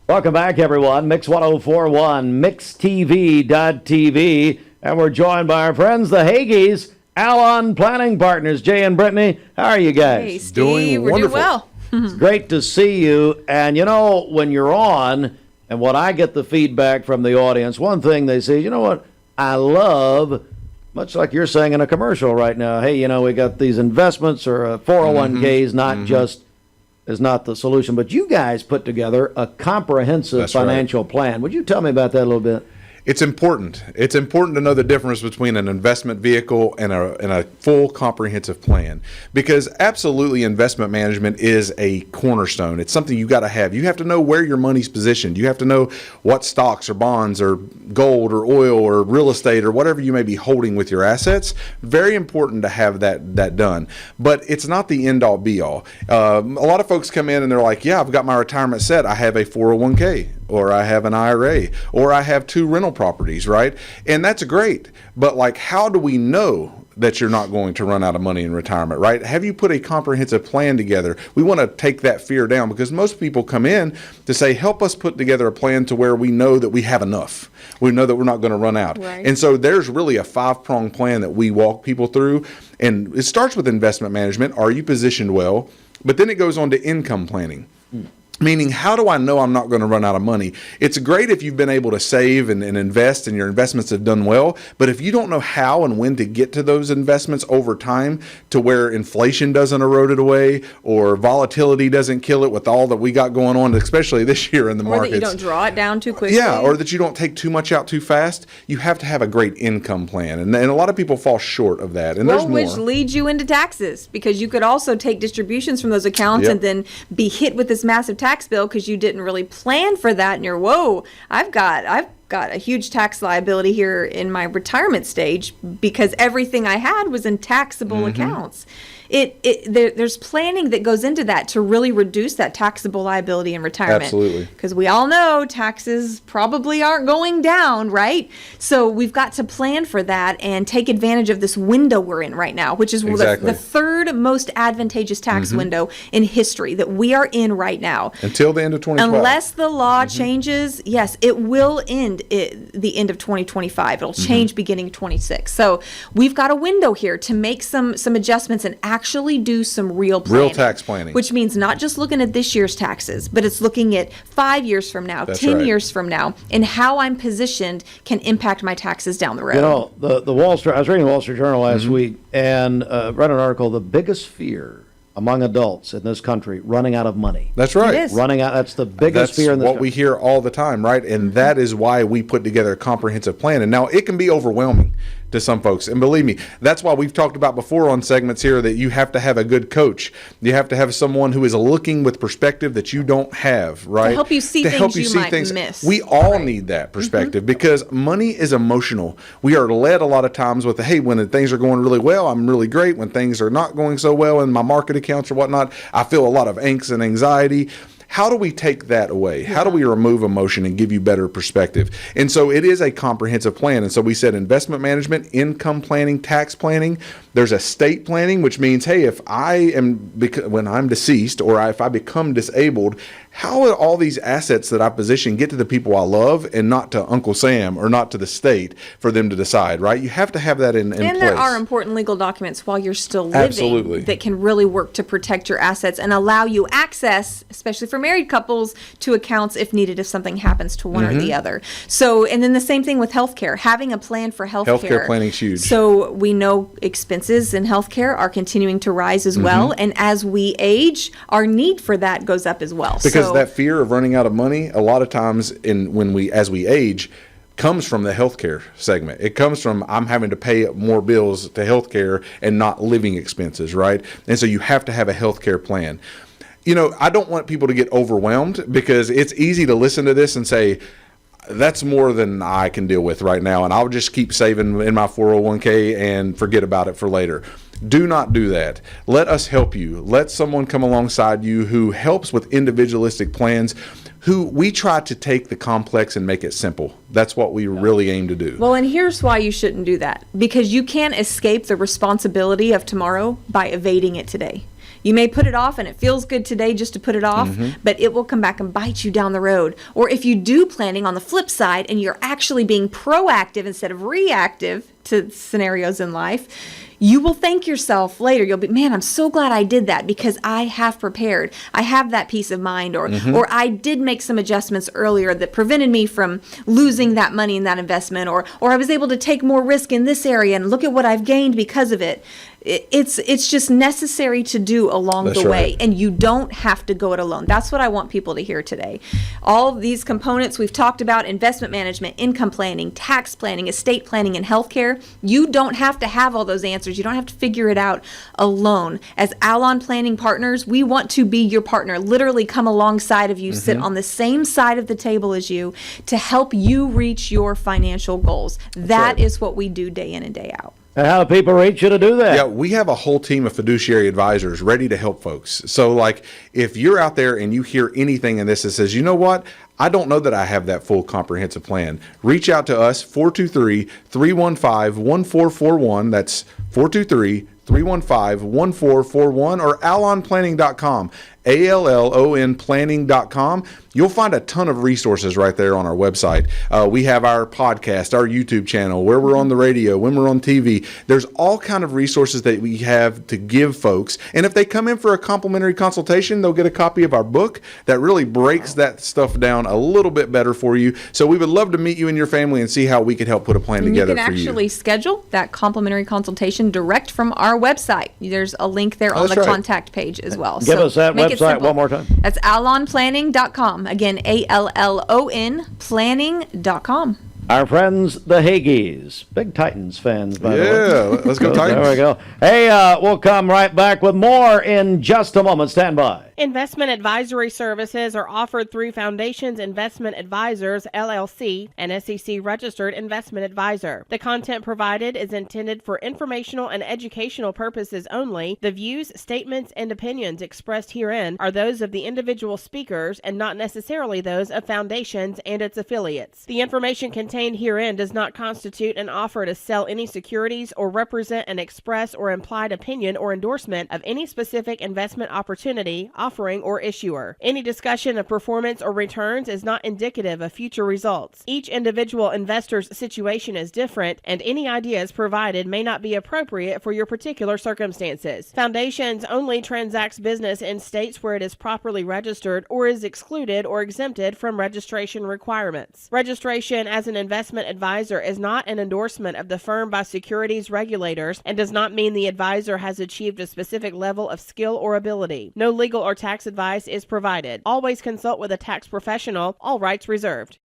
Welcome back, everyone. Mix 1041, mixtv.tv. And we're joined by our friends, the Hagees, Alon Planning Partners. Jay and Brittany, how are you guys? Hey, Steve, we're doing well. It's great to see you. And, when you're on, and when I get the feedback from the audience, one thing they say, you know what, I love, much like you're saying in a commercial right now, hey, we got these investments or 401ks, is not the solution. But you guys put together a comprehensive financial plan. Would you tell me about that a little bit? It's important. It's important to know the difference between an investment vehicle and a full comprehensive plan, because absolutely investment management is a cornerstone. It's something you got to have. You have to know where your money's positioned. You have to know what stocks or bonds or gold or oil or real estate or whatever you may be holding with your assets. Very important to have that done. But it's not the end all be all. A lot of folks come in and they're like, yeah, I've got my retirement set. I have a 401k. Or I have an IRA, or I have 2 rental properties, right? And that's great. But how do we know that you're not going to run out of money in retirement, right? Have you put a comprehensive plan together? We want to take that fear down, because most people come in to say, help us put together a plan to where we know that we have enough. We know that we're not going to run out. Right. And so there's really a 5-pronged plan that we walk people through. And it starts with investment management. Are you positioned well? But then it goes on to income planning. Meaning, how do I know I'm not going to run out of money? It's great if you've been able to save and invest and your investments have done well, but if you don't know how and when to get to those investments over time to where inflation doesn't erode it away or volatility doesn't kill it with all that we got going on, especially this year in the markets. Or that you don't draw it down too quickly. Yeah, or that you don't take too much out too fast. You have to have a great income plan, and a lot of people fall short of that, and there's more. Which leads you into taxes, because you could also take distributions from those accounts and then be hit with this massive tax bill because you didn't really plan for that, and you're, whoa, I've got a huge tax liability here in my retirement stage because everything I had was in taxable accounts. There's planning that goes into that to really reduce that taxable liability in retirement. Absolutely. Because we all know taxes probably aren't going down, right? So we've got to plan for that and take advantage of this window we're in right now, which is Exactly. the third most advantageous tax window in history that we are in right now. Until the end of 2012. Unless the law changes, yes, it will end the end of 2025. It'll change beginning 26. So we've got a window here to make some adjustments and actually do some real planning. Real tax planning. Which means not just looking at this year's taxes, but it's looking at 5 years from now, That's 10 right. years from now, and how I'm positioned can impact my taxes down the road. The Wall Street, I was reading the Wall Street Journal last week and read an article, the biggest fear among adults in this country, running out of money. That's right. It is. Running out, that's the biggest fear in this That's what country. we hear all the time, right? And that is why we put together a comprehensive plan. And now it can be overwhelming to some folks. And believe me, that's why we've talked about before on segments here that you have to have a good coach. You have to have someone who is looking with perspective that you don't have, right? To help you see things you might miss. We all need that perspective because money is emotional. We are led a lot of times with, hey, when things are going really well, I'm really great. When things are not going so well in my market accounts or whatnot, I feel a lot of angst and anxiety. How do we take that away? How do we remove emotion and give you better perspective? And so it is a comprehensive plan. And so we said investment management, income planning, tax planning. There's estate planning, which means, hey, if when I'm deceased or if I become disabled, how will all these assets that I position get to the people I love and not to Uncle Sam or not to the state for them to decide, right? You have to have that in place. And there are important legal documents while you're still living Absolutely. that can really work to protect your assets and allow you access, especially for married couples, to accounts if needed if something happens to one or the other. So, and then the same thing with healthcare, having a plan for healthcare. Healthcare planning is huge. So we know expenses in healthcare are continuing to rise as well, and as we age, our need for that goes up as well. Because that fear of running out of money, a lot of times as we age, comes from the healthcare segment. It comes from I'm having to pay more bills to healthcare and not living expenses, right? And so you have to have a healthcare plan. I don't want people to get overwhelmed because it's easy to listen to this and say, that's more than I can deal with right now, and I'll just keep saving in my 401k and forget about it for later. Do not do that. Let us help you. Let someone come alongside you who helps with individualistic plans, who we try to take the complex and make it simple. That's what we really aim to do. Well, and here's why you shouldn't do that. Because you can't escape the responsibility of tomorrow by evading it today. You may put it off and it feels good today just to put it off, but it will come back and bite you down the road. Or if you do planning on the flip side and you're actually being proactive instead of reactive to scenarios in life, you will thank yourself later. You'll be, man, I'm so glad I did that because I have prepared. I have that peace of mind, or I did make some adjustments earlier that prevented me from losing that money in that investment, or I was able to take more risk in this area and look at what I've gained because of it. It's just necessary to do along the way, and you don't have to go it alone. That's what I want people to hear today. All of these components we've talked about: investment management, income planning, tax planning, estate planning, and healthcare. You don't have to have all those answers. You don't have to figure it out alone. As Alon Planning Partners, we want to be your partner, literally come alongside of you, sit on the same side of the table as you to help you reach your financial goals. That is what we do day in and day out. And how do people reach you to do that? Yeah, we have a whole team of fiduciary advisors ready to help folks. So, like, if you're out there and you hear anything in this that says, you know what, I don't know that I have that full comprehensive plan, reach out to us, 423-315-1441. That's 423-315-1441, or alonplanning.com. ALLON planning.com. You'll find a ton of resources right there on our website. We have our podcast, our YouTube channel, where we're on the radio, when we're on TV. There's all kind of resources that we have to give folks. And if they come in for a complimentary consultation, they'll get a copy of our book that really breaks that stuff down a little bit better for you. So we would love to meet you and your family and see how we could help put a plan together for you. You can actually schedule that complimentary consultation direct from our website. There's a link there on the contact page as well. Give us that website one more time. That's alonplanning.com. Again, ALLON planning.com. Our friends, the Hagees, big Titans fans, by the way. Yeah, let's go Titans. There we go. Hey, we'll come right back with more in just a moment. Stand by. Investment advisory services are offered through Foundations Investment Advisors, LLC, an SEC-registered investment advisor. The content provided is intended for informational and educational purposes only. The views, statements, and opinions expressed herein are those of the individual speakers and not necessarily those of Foundations and its affiliates. The information contained herein does not constitute an offer to sell any securities or represent an express or implied opinion or endorsement of any specific investment opportunity, offering, or issuer. Any discussion of performance or returns is not indicative of future results. Each individual investor's situation is different, and any ideas provided may not be appropriate for your particular circumstances. Foundations only transacts business in states where it is properly registered or is excluded or exempted from registration requirements. Registration as an investment advisor is not an endorsement of the firm by securities regulators and does not mean the advisor has achieved a specific level of skill or ability. No legal or tax advice is provided. Always consult with a tax professional. All rights reserved.